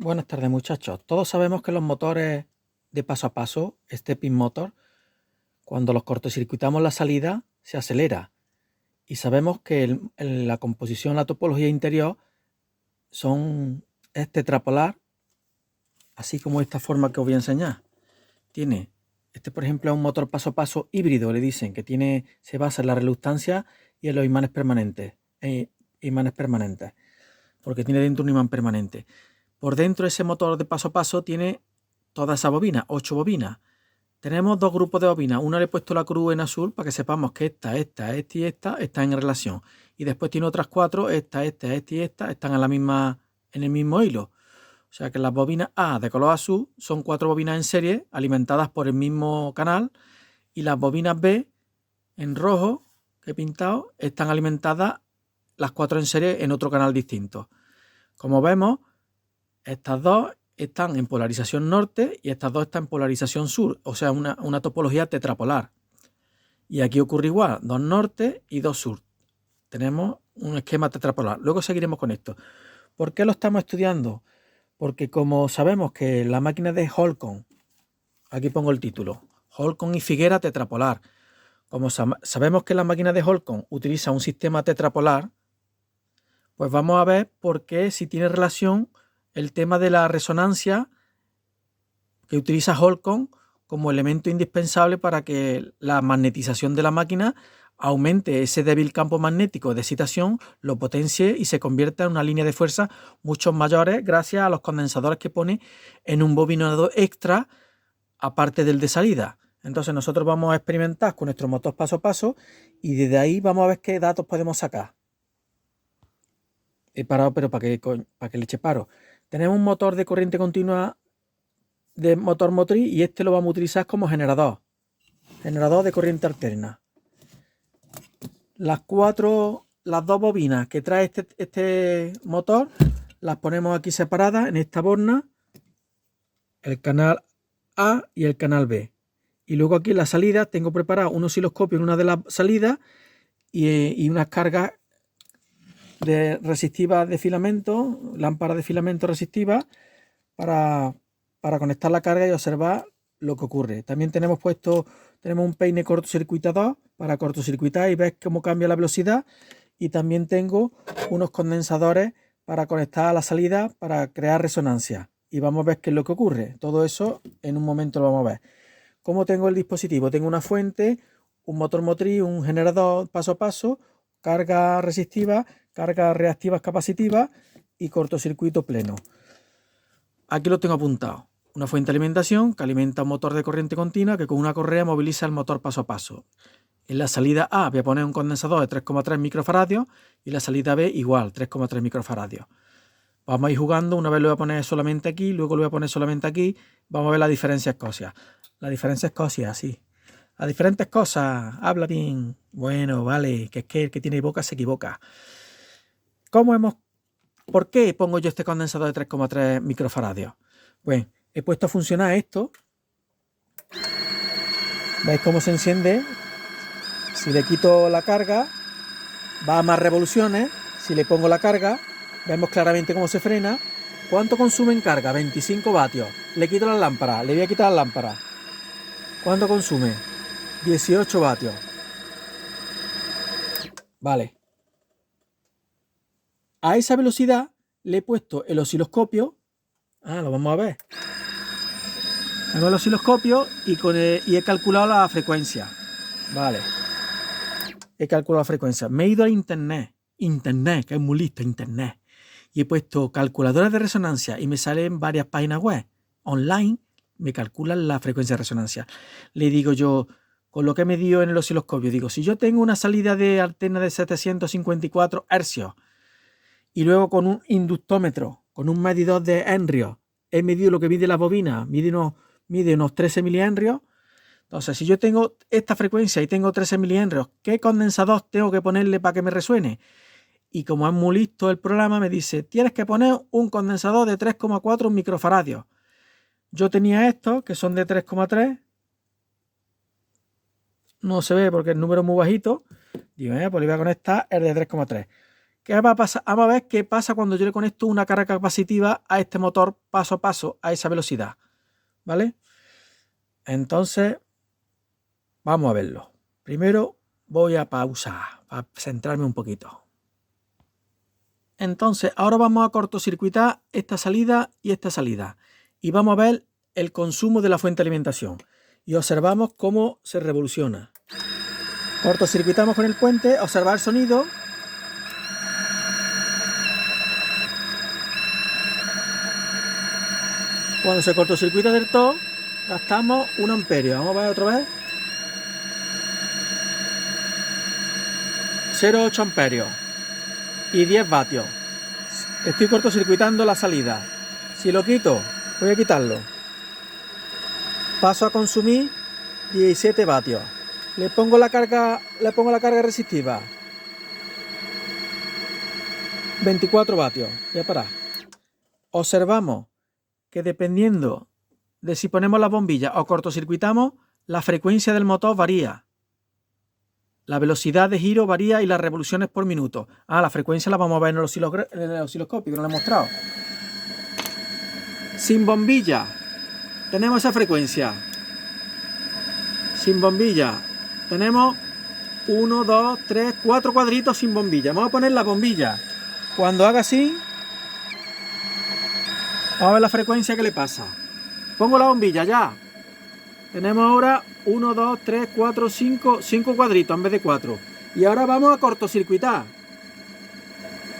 Buenas tardes, muchachos. Todos sabemos que los motores de paso a paso, stepping motor, cuando los cortocircuitamos la salida, se acelera. Y sabemos que la composición, la topología interior es tetrapolar, así como esta forma que os voy a enseñar. Tiene, por ejemplo, es un motor paso a paso híbrido, le dicen, que se basa en la reluctancia y en los imanes permanentes, porque tiene dentro un imán permanente. Por dentro ese motor de paso a paso tiene toda esa bobina, 8 bobinas. Tenemos dos grupos de bobinas. Una le he puesto la cruz en azul para que sepamos que esta y esta están en relación. Y después tiene otras 4, esta y esta están en el mismo hilo. O sea que las bobinas A de color azul son 4 bobinas en serie alimentadas por el mismo canal. Y las bobinas B en rojo que he pintado están alimentadas las 4 en serie en otro canal distinto. Como vemos, estas dos están en polarización norte y estas dos están en polarización sur, o sea, una topología tetrapolar. Y aquí ocurre igual, 2 norte y 2 sur. Tenemos un esquema tetrapolar. Luego seguiremos con esto. ¿Por qué lo estamos estudiando? Porque como sabemos que la máquina de Holcomb, aquí pongo el título, Holcomb y Figuera tetrapolar. Como sabemos que la máquina de Holcomb utiliza un sistema tetrapolar, pues vamos a ver por qué, si tiene relación el tema de la resonancia que utiliza Holcomb como elemento indispensable para que la magnetización de la máquina aumente ese débil campo magnético de excitación, lo potencie y se convierta en una línea de fuerza mucho mayores gracias a los condensadores que pone en un bobinador extra aparte del de salida. Entonces nosotros vamos a experimentar con nuestro motor paso a paso y desde ahí vamos a ver qué datos podemos sacar. He parado, pero para que le eche paro. Tenemos un motor de corriente continua de motor motriz y este lo vamos a utilizar como generador de corriente alterna. Las dos bobinas que trae este motor las ponemos aquí separadas en esta borna, el canal A y el canal B. Y luego aquí en la salida tengo preparado un osciloscopio en una de las salidas y unas cargas resistivas de filamento, lámparas de filamento resistivas para conectar la carga y observar lo que ocurre. También tenemos un peine cortocircuitador para cortocircuitar y ver cómo cambia la velocidad, y también tengo unos condensadores para conectar a la salida para crear resonancia, y vamos a ver qué es lo que ocurre. Todo eso en un momento lo vamos a ver. ¿Cómo tengo el dispositivo? Tengo una fuente, un motor motriz, un generador paso a paso, carga resistiva, cargas reactivas capacitivas y cortocircuito pleno. Aquí lo tengo apuntado. Una fuente de alimentación que alimenta un motor de corriente continua que con una correa moviliza el motor paso a paso. En la salida A voy a poner un condensador de 3,3 microfaradios y la salida B igual, 3,3 microfaradios. Vamos a ir jugando, una vez lo voy a poner solamente aquí, luego lo voy a poner solamente aquí. Vamos a ver las diferencias cosas. La diferencia es cosas, sí. Las diferentes cosas, habla bien. Bueno, vale, que es que el que tiene boca se equivoca. ¿Por qué pongo yo este condensador de 3,3 microfaradios? Pues he puesto a funcionar esto. ¿Veis cómo se enciende? Si le quito la carga, va a más revoluciones. Si le pongo la carga, vemos claramente cómo se frena. ¿Cuánto consume en carga? 25 vatios. Le quito la lámpara, le voy a quitar la lámpara. ¿Cuánto consume? 18 vatios. Vale. A esa velocidad le he puesto el osciloscopio. Lo vamos a ver. Tengo el osciloscopio y he calculado la frecuencia. Vale. He calculado la frecuencia. Me he ido a internet, que es muy listo, internet. Y he puesto calculadores de resonancia y me salen varias páginas web online, me calculan la frecuencia de resonancia. Le digo yo, con lo que me dio en el osciloscopio, digo, si yo tengo una salida de alterna de 754 hercios y luego con un inductómetro, con un medidor de henrios, he medido lo que mide la bobina, mide unos 13 milihenrios. Entonces, si yo tengo esta frecuencia y tengo 13 milihenrios, ¿qué condensador tengo que ponerle para que me resuene? Y como es muy listo el programa, me dice, tienes que poner un condensador de 3,4 microfaradios. Yo tenía estos, que son de 3,3. No se ve porque el número es muy bajito. Digo, pues le voy a conectar el de 3,3. ¿Qué va a pasar? Vamos a ver qué pasa cuando yo le conecto una carga capacitiva a este motor paso a paso a esa velocidad, ¿vale? Entonces, vamos a verlo. Primero voy a pausar para centrarme un poquito. Entonces, ahora vamos a cortocircuitar esta salida y esta salida. Y vamos a ver el consumo de la fuente de alimentación. Y observamos cómo se revoluciona. Cortocircuitamos con el puente, observar el sonido. Cuando se cortocircuita del todo, gastamos 1 amperio. Vamos a ver otra vez. 0,8 amperios y 10 vatios. Estoy cortocircuitando la salida. Si lo quito, voy a quitarlo. Paso a consumir 17 vatios. Le pongo la carga resistiva. 24 vatios. Voy a parar. Observamos que dependiendo de si ponemos las bombillas o cortocircuitamos, la frecuencia del motor varía. La velocidad de giro varía y las revoluciones por minuto. La frecuencia la vamos a ver en el osciloscopio, que no la he mostrado. Sin bombilla, tenemos esa frecuencia. Sin bombilla, tenemos 1, 2, 3, 4 cuadritos sin bombilla. Vamos a poner la bombilla. Cuando haga así, vamos a ver la frecuencia que le pasa. Pongo la bombilla ya. Tenemos ahora 1, 2, 3, 4, 5 cuadritos en vez de 4. Y ahora vamos a cortocircuitar.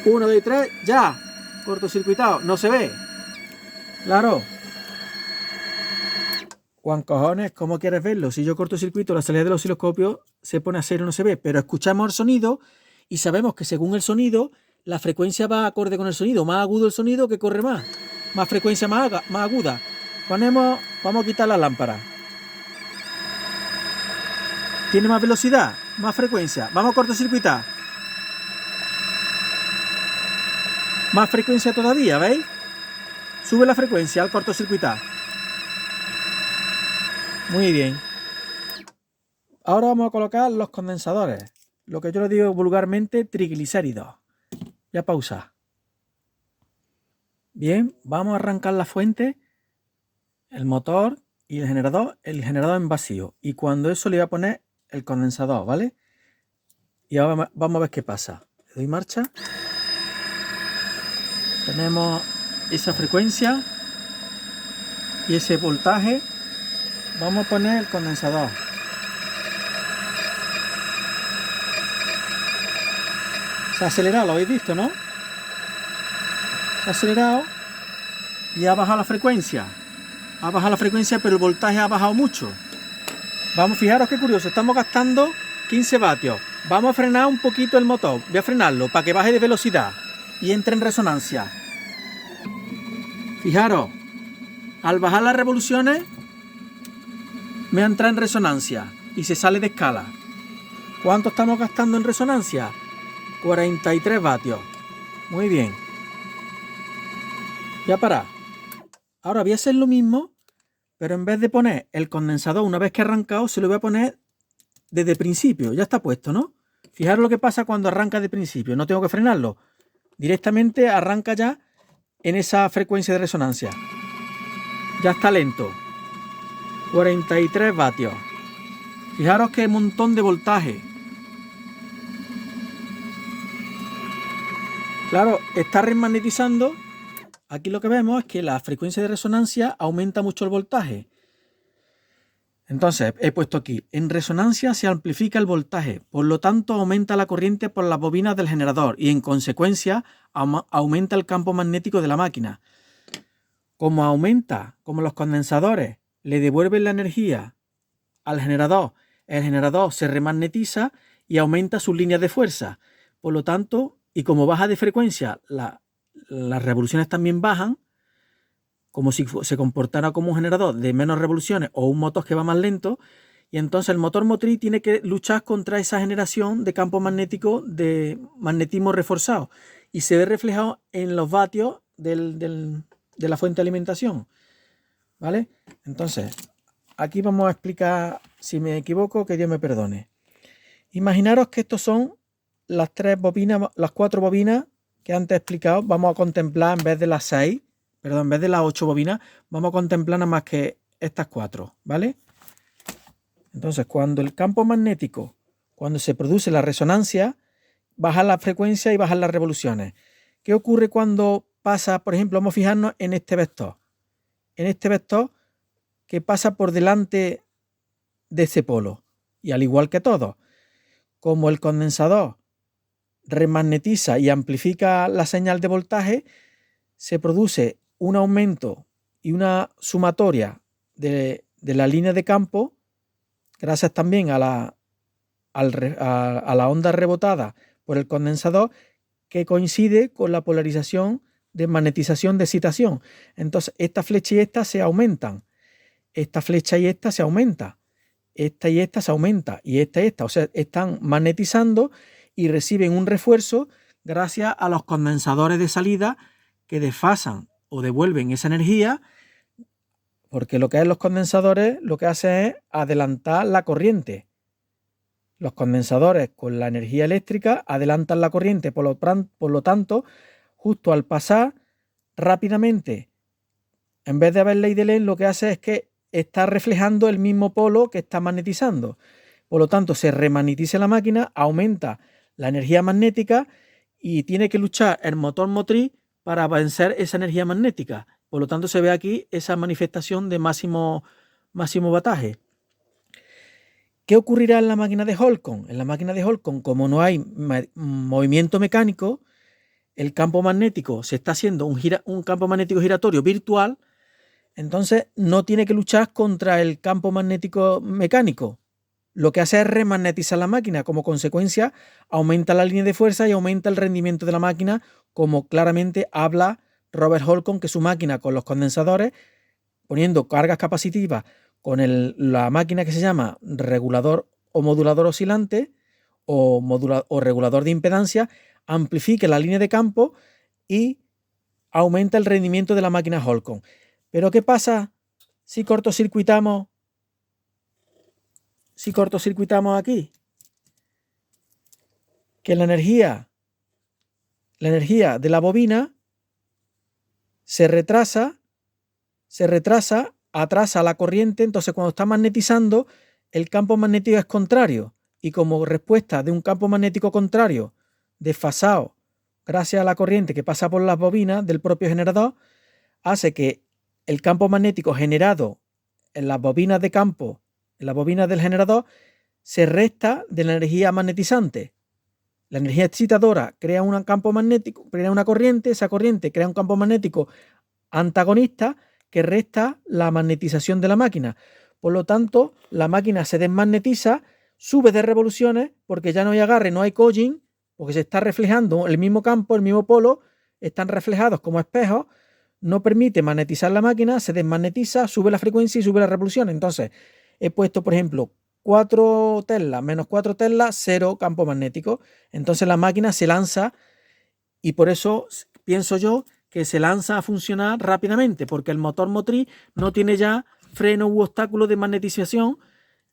1, 2 y 3, ya. Cortocircuitado. No se ve. Claro. Juan cojones, ¿cómo quieres verlo? Si yo cortocircuito, la salida del osciloscopio se pone a cero y no se ve. Pero escuchamos el sonido y sabemos que según el sonido, la frecuencia va acorde con el sonido. Más agudo el sonido que corre más. Más frecuencia más aguda. Vamos a quitar la lámpara. Tiene más velocidad, más frecuencia. Vamos a cortocircuitar. Más frecuencia todavía, ¿veis? Sube la frecuencia al cortocircuitar. Muy bien. Ahora vamos a colocar los condensadores. Lo que yo le digo vulgarmente, triglicéridos. Ya pausa. Bien, vamos a arrancar la fuente, el motor y el generador en vacío. Y cuando eso le voy a poner el condensador, ¿vale? Y ahora vamos a ver qué pasa. Le doy marcha. Tenemos esa frecuencia y ese voltaje. Vamos a poner el condensador. Se ha acelerado, lo habéis visto, ¿no? Se ha acelerado y ha bajado la frecuencia. Ha bajado la frecuencia, pero el voltaje ha bajado mucho. Vamos, fijaros qué curioso, estamos gastando 15 vatios. Vamos a frenar un poquito el motor. Voy a frenarlo para que baje de velocidad y entre en resonancia. Fijaros, al bajar las revoluciones, me entra en resonancia y se sale de escala. ¿Cuánto estamos gastando en resonancia? 43 vatios. Muy bien. Ya para. Ahora voy a hacer lo mismo, pero en vez de poner el condensador una vez que ha arrancado, se lo voy a poner desde el principio. Ya está puesto, ¿no? Fijaros lo que pasa cuando arranca de principio. No tengo que frenarlo. Directamente arranca ya en esa frecuencia de resonancia. Ya está lento. 43 vatios. Fijaros qué montón de voltaje. Claro, está remagnetizando. Aquí lo que vemos es que la frecuencia de resonancia aumenta mucho el voltaje. Entonces, he puesto aquí, en resonancia se amplifica el voltaje, por lo tanto aumenta la corriente por las bobinas del generador y en consecuencia aumenta el campo magnético de la máquina. Como los condensadores le devuelven la energía al generador, el generador se remagnetiza y aumenta sus líneas de fuerza. Por lo tanto, y como baja de frecuencia, las revoluciones también bajan, como si se comportara como un generador de menos revoluciones o un motor que va más lento, y entonces el motor motriz tiene que luchar contra esa generación de campo magnético de magnetismo reforzado y se ve reflejado en los vatios de la fuente de alimentación, ¿vale? Entonces, aquí vamos a explicar, si me equivoco, que Dios me perdone. Imaginaros que estos son las 4 bobinas que antes he explicado, vamos a contemplar en vez de las 6, perdón, en vez de las 8 bobinas, vamos a contemplar nada más que estas 4, ¿vale? Entonces, cuando el campo magnético, cuando se produce la resonancia, baja la frecuencia y bajan las revoluciones. ¿Qué ocurre cuando pasa, por ejemplo, vamos a fijarnos en este vector? En este vector que pasa por delante de ese polo. Y al igual que todo, como el condensador remagnetiza y amplifica la señal de voltaje, se produce un aumento y una sumatoria de la línea de campo, gracias también a la onda rebotada por el condensador, que coincide con la polarización de magnetización de excitación. Entonces, esta flecha y esta se aumentan. Esta flecha y esta se aumenta. Esta y esta se aumenta. Y esta. O sea, están magnetizando y reciben un refuerzo gracias a los condensadores de salida que desfasan o devuelven esa energía, porque lo que es los condensadores lo que hace es adelantar la corriente. Los condensadores con la energía eléctrica adelantan la corriente, por lo tanto, justo al pasar rápidamente, en vez de haber ley de Lenz, lo que hace es que está reflejando el mismo polo que está magnetizando. Por lo tanto, se remagnetiza la máquina, aumenta la energía magnética y tiene que luchar el motor motriz para vencer esa energía magnética. Por lo tanto, se ve aquí esa manifestación de máximo vataje. ¿Qué ocurrirá en la máquina de Holcomb? En la máquina de Holcomb, como no hay movimiento mecánico, el campo magnético se está haciendo un campo magnético giratorio virtual, entonces no tiene que luchar contra el campo magnético mecánico. Lo que hace es remagnetizar la máquina. Como consecuencia, aumenta la línea de fuerza y aumenta el rendimiento de la máquina, como claramente habla Robert Holcomb, que su máquina con los condensadores, poniendo cargas capacitivas con la máquina que se llama regulador o modulador oscilante o regulador de impedancia, amplifica la línea de campo y aumenta el rendimiento de la máquina Holcomb. Pero ¿qué pasa si cortocircuitamos aquí? Que la energía de la bobina se retrasa, atrasa la corriente, entonces cuando está magnetizando, el campo magnético es contrario, y como respuesta de un campo magnético contrario, desfasado, gracias a la corriente que pasa por las bobinas del propio generador, hace que el campo magnético generado en las bobinas de campo, en las bobinas del generador, se resta de la energía magnetizante. La energía excitadora crea un campo magnético, crea una corriente, esa corriente crea un campo magnético antagonista que resta la magnetización de la máquina. Por lo tanto, la máquina se desmagnetiza, sube de revoluciones porque ya no hay agarre, no hay cogging, porque se está reflejando el mismo campo, el mismo polo, están reflejados como espejos, no permite magnetizar la máquina, se desmagnetiza, sube la frecuencia y sube la revolución. Entonces, he puesto, por ejemplo, 4 Tesla menos 4 Tesla, 0 campo magnético. Entonces la máquina se lanza y por eso pienso yo que se lanza a funcionar rápidamente, porque el motor motriz no tiene ya freno u obstáculo de magnetización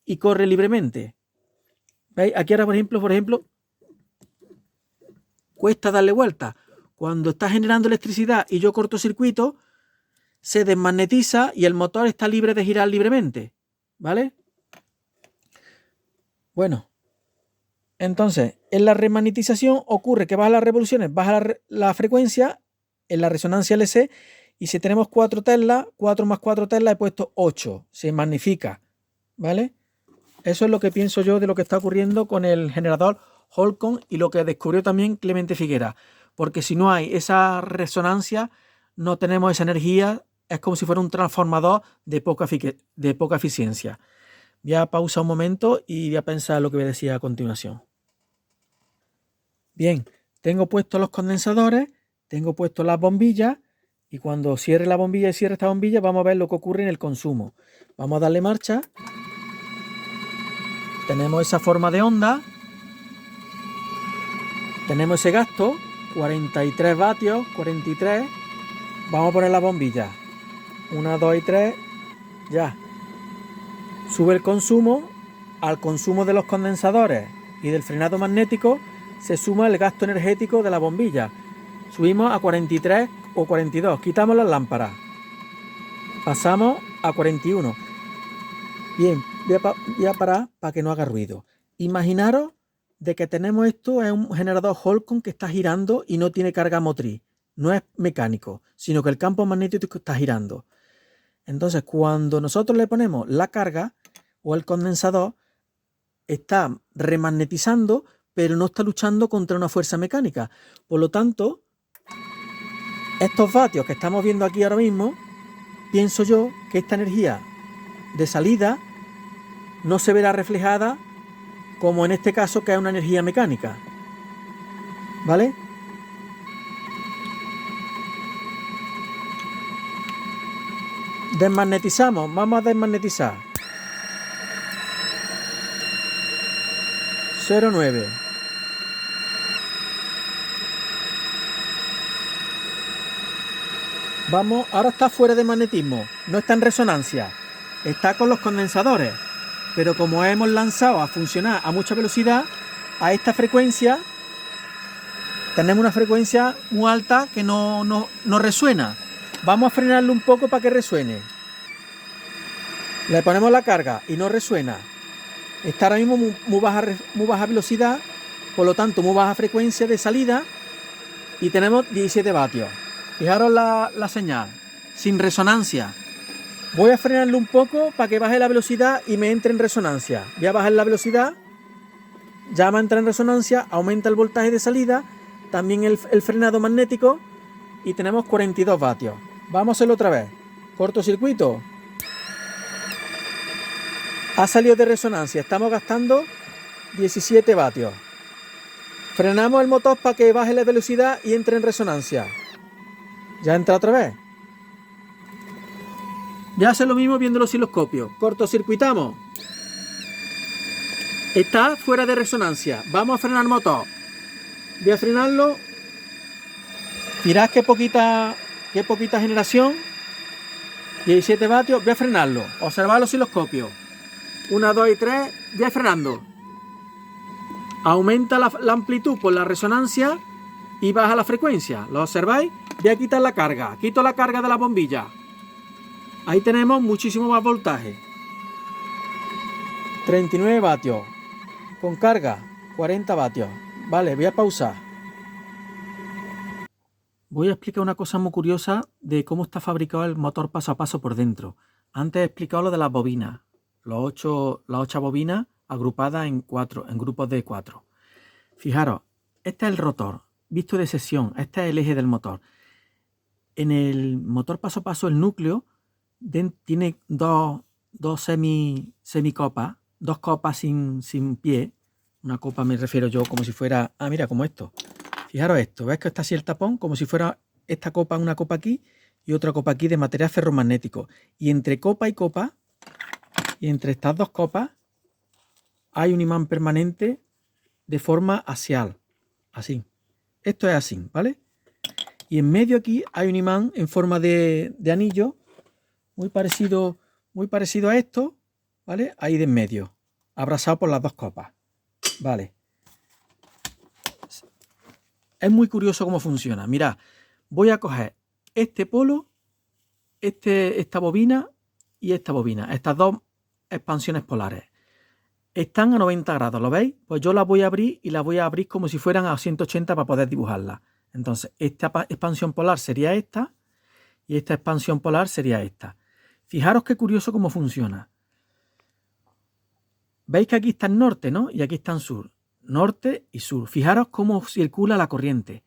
y corre libremente. ¿Veis? Aquí ahora, por ejemplo, cuesta darle vuelta. Cuando está generando electricidad y yo cortocircuito, se desmagnetiza y el motor está libre de girar libremente. ¿Vale? Bueno, entonces, en la remagnetización ocurre que baja las revoluciones, baja la frecuencia en la resonancia LC, y si tenemos 4 Tesla, 4 más 4 Tesla, he puesto 8, se magnifica, ¿vale? Eso es lo que pienso yo de lo que está ocurriendo con el generador Holcomb y lo que descubrió también Clemente Figuera, porque si no hay esa resonancia, no tenemos esa energía, es como si fuera un transformador de poca eficiencia. Voy a pausar un momento y voy a pensar lo que voy a decir a continuación. Bien, tengo puestos los condensadores, tengo puesto las bombillas, y cuando cierre la bombilla y cierre esta bombilla, vamos a ver lo que ocurre en el consumo. Vamos a darle marcha. Tenemos esa forma de onda. Tenemos ese gasto, 43 vatios, 43. Vamos a poner la bombilla. 1, 2 y 3. Ya. Sube el consumo. Al consumo de los condensadores y del frenado magnético se suma el gasto energético de la bombilla. Subimos a 43 o 42, quitamos las lámparas, pasamos a 41. Bien, voy a parar para que no haga ruido. Imaginaros de que tenemos esto, es un generador Holcomb que está girando y no tiene carga motriz. No es mecánico, sino que el campo magnético está girando. Entonces, cuando nosotros le ponemos la carga o el condensador, está remagnetizando, pero no está luchando contra una fuerza mecánica. Por lo tanto, estos vatios que estamos viendo aquí ahora mismo, pienso yo que esta energía de salida no se verá reflejada como en este caso, que es una energía mecánica. ¿Vale? Desmagnetizamos, vamos a desmagnetizar. 0,9. Vamos, ahora está fuera de magnetismo, no está en resonancia, está con los condensadores, pero como hemos lanzado a funcionar a mucha velocidad, a esta frecuencia, tenemos una frecuencia muy alta que no resuena. Vamos a frenarlo un poco para que resuene. Le ponemos la carga y no resuena. Está ahora mismo muy baja velocidad, por lo tanto muy baja frecuencia de salida, y tenemos 17 vatios. Fijaros la señal, sin resonancia. Voy a frenarlo un poco para que baje la velocidad y me entre en resonancia. Voy a bajar la velocidad, ya me entra en resonancia, aumenta el voltaje de salida, también el frenado magnético, y tenemos 42 vatios. Vamos a hacerlo otra vez. Cortocircuito. Ha salido de resonancia, estamos gastando 17 vatios. Frenamos el motor para que baje la velocidad y entre en resonancia. Ya entra otra vez. Ya hace lo mismo viendo el osciloscopio. Cortocircuitamos. Está fuera de resonancia. Vamos a frenar el motor. Voy a frenarlo. Mirad qué poquita generación. 17 vatios. Voy a frenarlo. Observad el osciloscopio. 1, 2 y 3. Voy frenando. Aumenta la amplitud por la resonancia y baja la frecuencia. ¿Lo observáis? Voy a quitar la carga. Quito la carga de la bombilla. Ahí tenemos muchísimo más voltaje. 39 vatios. Con carga, 40 vatios. Vale, voy a pausar. Voy a explicar una cosa muy curiosa de cómo está fabricado el motor paso a paso por dentro. Antes he explicado lo de las bobinas. Las 8 bobinas agrupadas en grupos de 4. Fijaros, este es el rotor, visto de sección. Este es el eje del motor. En el motor paso a paso, el núcleo tiene dos semicopas, dos copas sin pie. Una copa me refiero yo como si fuera, mira, como esto. Fijaros esto, ¿ves que está así el tapón? Como si fuera esta copa, una copa aquí y otra copa aquí de material ferromagnético. Y entre copa y copa, y entre estas dos copas, hay un imán permanente de forma axial, así. Esto es así, ¿vale? Y en medio aquí hay un imán en forma de anillo, muy parecido a esto, ¿vale? Ahí de en medio, abrazado por las dos copas, ¿vale? Es muy curioso cómo funciona. Mirad, voy a coger este polo, esta bobina y esta bobina, estas dos expansiones polares. Están a 90 grados, ¿lo veis? Pues yo las voy a abrir y las voy a abrir como si fueran a 180 para poder dibujarlas. Entonces, esta expansión polar sería esta y esta expansión polar sería esta. Fijaros qué curioso cómo funciona. Veis que aquí está el norte, ¿no? Y aquí está el sur. Norte y sur. Fijaros cómo circula la corriente.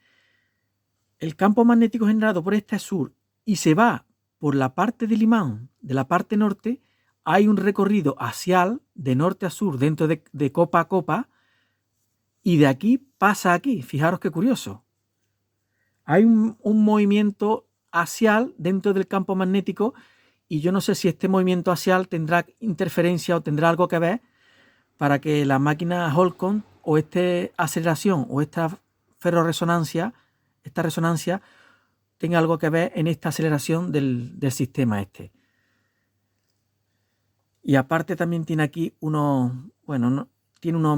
El campo magnético generado por este sur y se va por la parte del imán de la parte norte. Hay un recorrido axial de norte a sur dentro de copa a copa y de aquí pasa aquí. Fijaros qué curioso. Hay un movimiento axial dentro del campo magnético y yo no sé si este movimiento axial tendrá interferencia o tendrá algo que ver para que la máquina Holcomb o esta aceleración o esta ferroresonancia, esta resonancia tenga algo que ver en esta aceleración del sistema este. Y aparte también tiene aquí tiene unos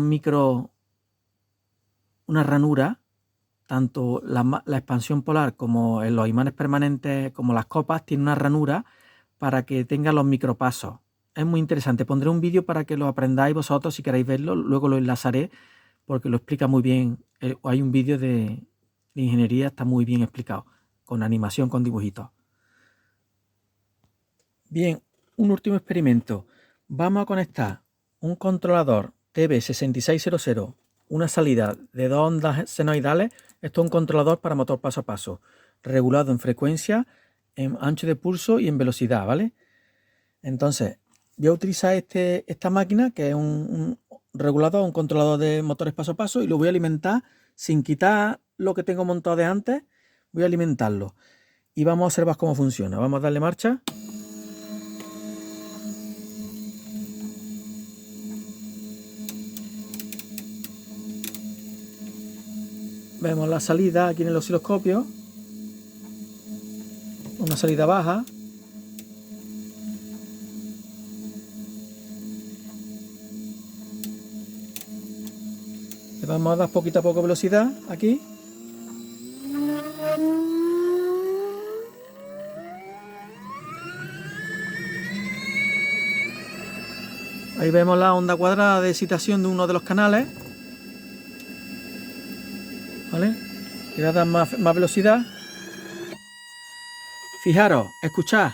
una ranura, tanto la expansión polar como en los imanes permanentes, como las copas, tiene una ranura para que tenga los micropasos. Es muy interesante. Pondré un vídeo para que lo aprendáis vosotros si queréis verlo. Luego lo enlazaré porque lo explica muy bien. Hay un vídeo de ingeniería, está muy bien explicado, con animación, con dibujitos. Bien, un último experimento. Vamos a conectar un controlador TB6600, una salida de 2 ondas senoidales. Esto es un controlador para motor paso a paso, regulado en frecuencia, en ancho de pulso y en velocidad, ¿vale? Entonces, voy a utilizar esta máquina, que es un regulador, un controlador de motores paso a paso, y lo voy a alimentar sin quitar lo que tengo montado de antes. Voy a alimentarlo y vamos a observar cómo funciona. Vamos a darle marcha. Vemos la salida aquí en el osciloscopio, una salida baja. Le vamos a dar poquito a poco velocidad aquí. Ahí vemos la onda cuadrada de excitación de uno de los canales. ¿Vale? Le voy a dar más velocidad. Fijaros, escuchad.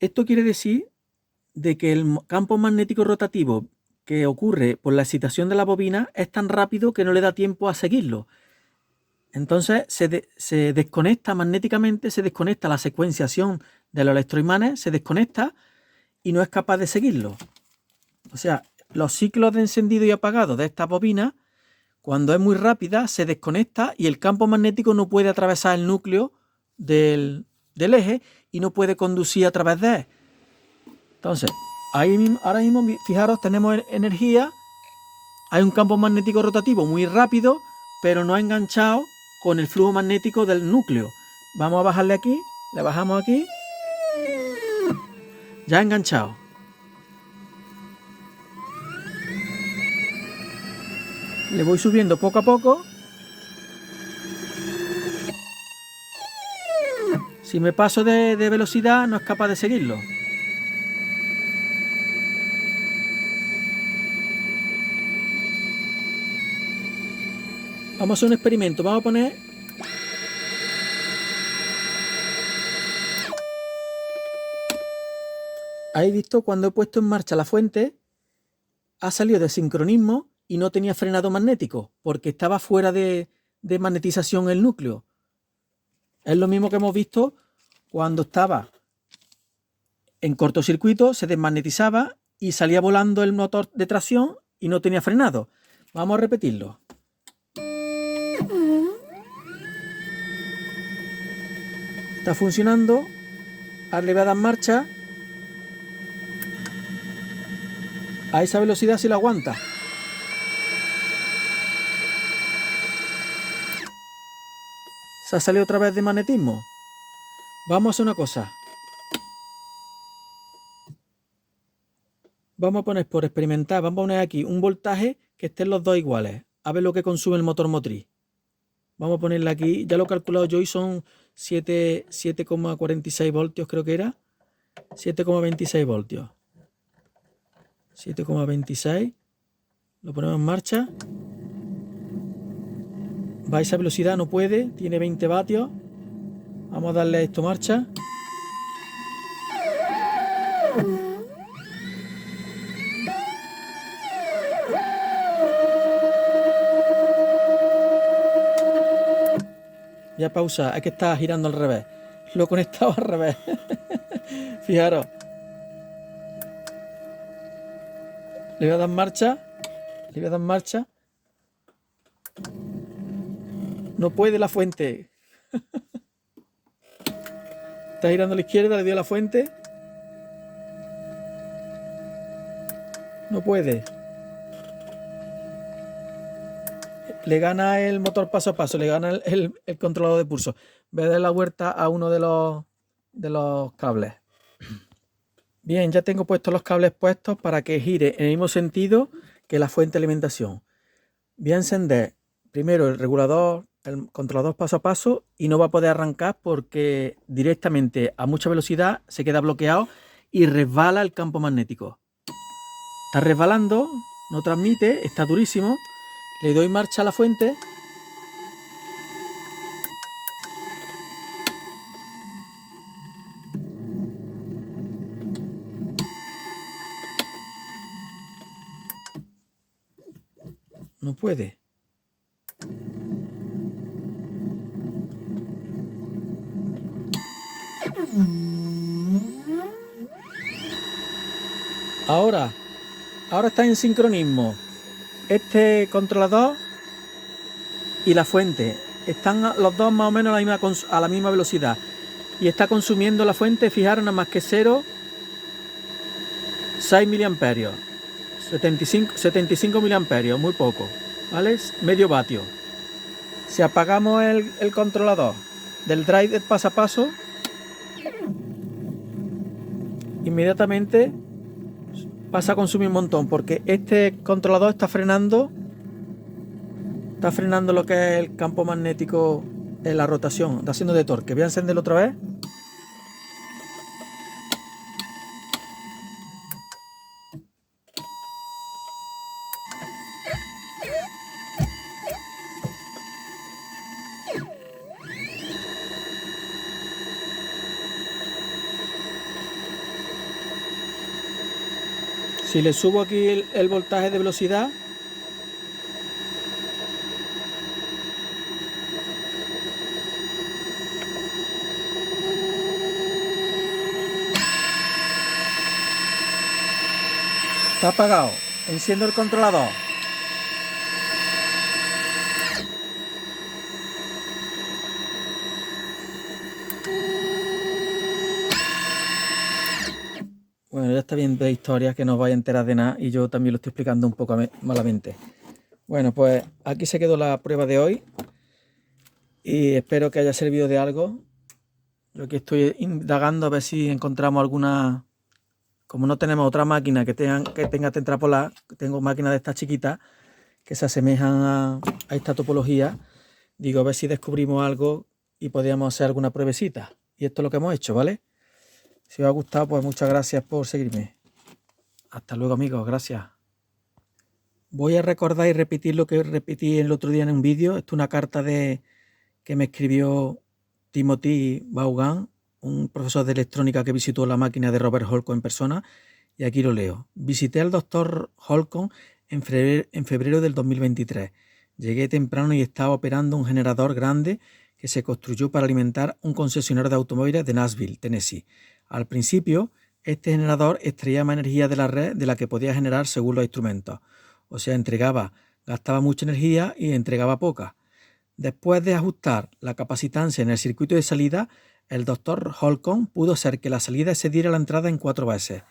Esto quiere decir de que el campo magnético rotativo que ocurre por la excitación de la bobina es tan rápido que no le da tiempo a seguirlo. Entonces se desconecta magnéticamente, se desconecta la secuenciación de los electroimanes, se desconecta y no es capaz de seguirlo. O sea, los ciclos de encendido y apagado de esta bobina, cuando es muy rápida, se desconecta y el campo magnético no puede atravesar el núcleo del eje y no puede conducir a través de él. Entonces, ahora mismo, fijaros, tenemos energía, hay un campo magnético rotativo muy rápido, pero no ha enganchado con el flujo magnético del núcleo. Vamos a bajarle aquí, le bajamos aquí, ya ha enganchado. Le voy subiendo poco a poco. Si me paso de velocidad, no es capaz de seguirlo. Vamos a hacer un experimento. Vamos a poner... ¿Habéis visto? Cuando he puesto en marcha la fuente, ha salido de sincronismo y no tenía frenado magnético, porque estaba fuera de magnetización el núcleo. Es lo mismo que hemos visto cuando estaba en cortocircuito, se desmagnetizaba y salía volando el motor de tracción y no tenía frenado. Vamos a repetirlo. Está funcionando. Ahora le voy a dar marcha. A esa velocidad se la aguanta. Se ha salido otra vez de magnetismo. Vamos a hacer una cosa. Vamos a poner por experimentar, vamos a poner aquí un voltaje que estén los dos iguales. A ver lo que consume el motor motriz. Vamos a ponerle aquí, ya lo he calculado yo y son 7,46 voltios creo que era. 7,26 voltios. 7,26. Lo ponemos en marcha. Va a esa velocidad, no puede, tiene 20 vatios. Vamos a darle a esto marcha. Ya pausa, es que está girando al revés. Lo he conectado al revés. Fijaros. Le voy a dar marcha. Le voy a dar marcha. No puede la fuente. Está girando a la izquierda, le doy a la fuente. No puede. Le gana el motor paso a paso, le gana el controlador de pulso. Voy a dar la vuelta a uno de los cables. Bien, ya tengo puestos los cables puestos para que gire en el mismo sentido que la fuente de alimentación. Voy a encender primero el regulador, el controlador paso a paso, y no va a poder arrancar porque directamente a mucha velocidad se queda bloqueado y resbala el campo magnético. Está resbalando, no transmite, está durísimo. Le doy marcha a la fuente. No puede. Ahora está en sincronismo. Este controlador y la fuente están los dos más o menos a la misma velocidad. Y está consumiendo la fuente, fijaros, nada más que 0,6 miliamperios. 75 miliamperios, muy poco, ¿vale? Medio vatio. Si apagamos el controlador del drive paso a paso, inmediatamente pasa a consumir un montón, porque este controlador está frenando lo que es el campo magnético en la rotación, está haciendo de torque. Voy a encenderlo otra vez. Si le subo aquí el voltaje de velocidad, está apagado. Enciendo el controlador. Bueno, ya está bien de historias que no os vais a enterar de nada y yo también lo estoy explicando un poco malamente. Bueno, pues aquí se quedó la prueba de hoy y espero que haya servido de algo. Yo aquí estoy indagando a ver si encontramos alguna. Como no tenemos otra máquina que tenga tetrapolar, tengo máquinas de estas chiquitas que se asemejan a esta topología. Digo, a ver si descubrimos algo y podríamos hacer alguna pruebecita. Y esto es lo que hemos hecho, ¿vale? Si os ha gustado, pues muchas gracias por seguirme. Hasta luego, amigos. Gracias. Voy a recordar y repetir lo que repetí el otro día en un vídeo. Esto es una carta que me escribió Timothy Vaughan, un profesor de electrónica que visitó la máquina de Robert Holcomb en persona. Y aquí lo leo. Visité al doctor Holcomb en febrero del 2023. Llegué temprano y estaba operando un generador grande que se construyó para alimentar un concesionario de automóviles de Nashville, Tennessee. Al principio, este generador extraía más energía de la red de la que podía generar según los instrumentos. O sea, gastaba mucha energía y entregaba poca. Después de ajustar la capacitancia en el circuito de salida, el doctor Holcomb pudo hacer que la salida excediera la entrada en 4 veces.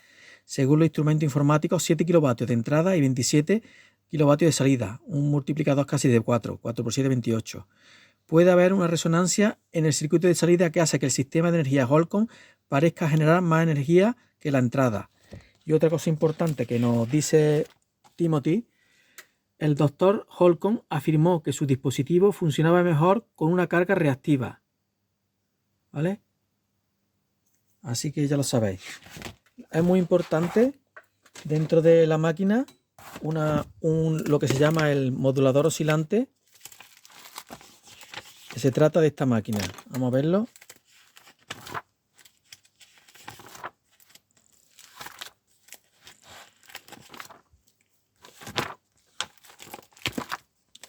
Según los instrumentos informáticos, 7 kilovatios de entrada y 27 kilovatios de salida, un multiplicador casi de 4 por 7, 28. Puede haber una resonancia en el circuito de salida que hace que el sistema de energía Holcomb parezca generar más energía que la entrada. Y otra cosa importante que nos dice Timothy, el doctor Holcomb afirmó que su dispositivo funcionaba mejor con una carga reactiva. ¿Vale? Así que ya lo sabéis. Es muy importante dentro de la máquina lo que se llama el modulador oscilante, que se trata de esta máquina. Vamos a verlo.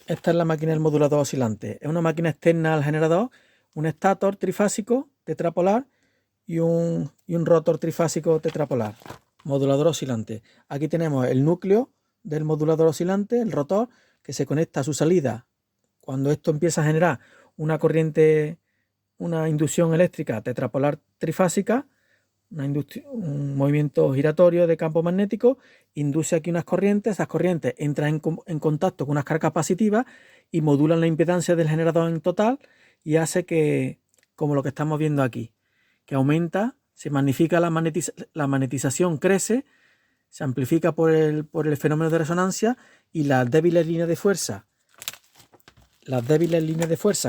Esta es la máquina del modulador oscilante. Es una máquina externa al generador, un estator trifásico tetrapolar y un rotor trifásico tetrapolar. Modulador oscilante. Aquí tenemos el núcleo del modulador oscilante, el rotor, que se conecta a su salida. Cuando esto empieza a generar una corriente, una inducción eléctrica tetrapolar trifásica, un movimiento giratorio de campo magnético, induce aquí unas corrientes. Esas corrientes entran en contacto con unas cargas capacitivas y modulan la impedancia del generador en total y hace que, como lo que estamos viendo aquí, que aumenta, se magnifica la magnetización, crece, se amplifica por el fenómeno de resonancia, y las débiles líneas de fuerza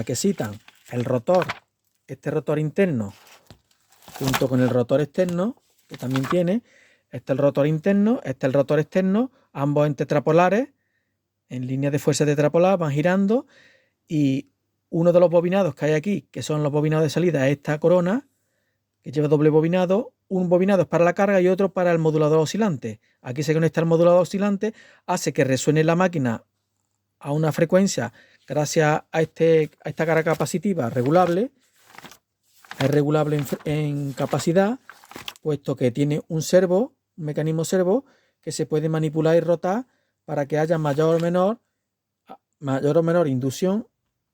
que citan el rotor, este rotor interno, junto con el rotor externo, que también tiene, el rotor interno, el rotor externo, ambos en tetrapolares, en líneas de fuerza tetrapolar, van girando, y uno de los bobinados que hay aquí, que son los bobinados de salida, es esta corona, que lleva doble bobinado. Un bobinado es para la carga y otro para el modulador oscilante. Aquí se conecta el modulador oscilante, hace que resuene la máquina a una frecuencia gracias a esta carga capacitiva regulable. Es regulable en capacidad, puesto que tiene un mecanismo servo, que se puede manipular y rotar para que haya mayor o menor inducción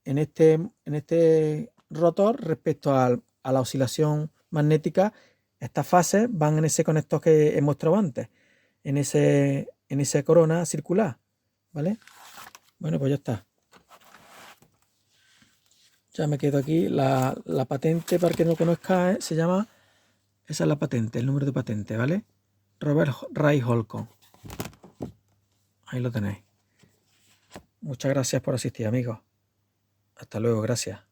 en este rotor respecto a la oscilación magnética. Estas fases van en ese conector que he mostrado antes, en esa corona circular, ¿vale? Bueno, pues ya está. Ya me quedo aquí. La patente, para que no conozca, se llama, esa es la patente, el número de patente, ¿vale? Robert Ray Holcomb. Ahí lo tenéis. Muchas gracias por asistir, amigos. Hasta luego, gracias.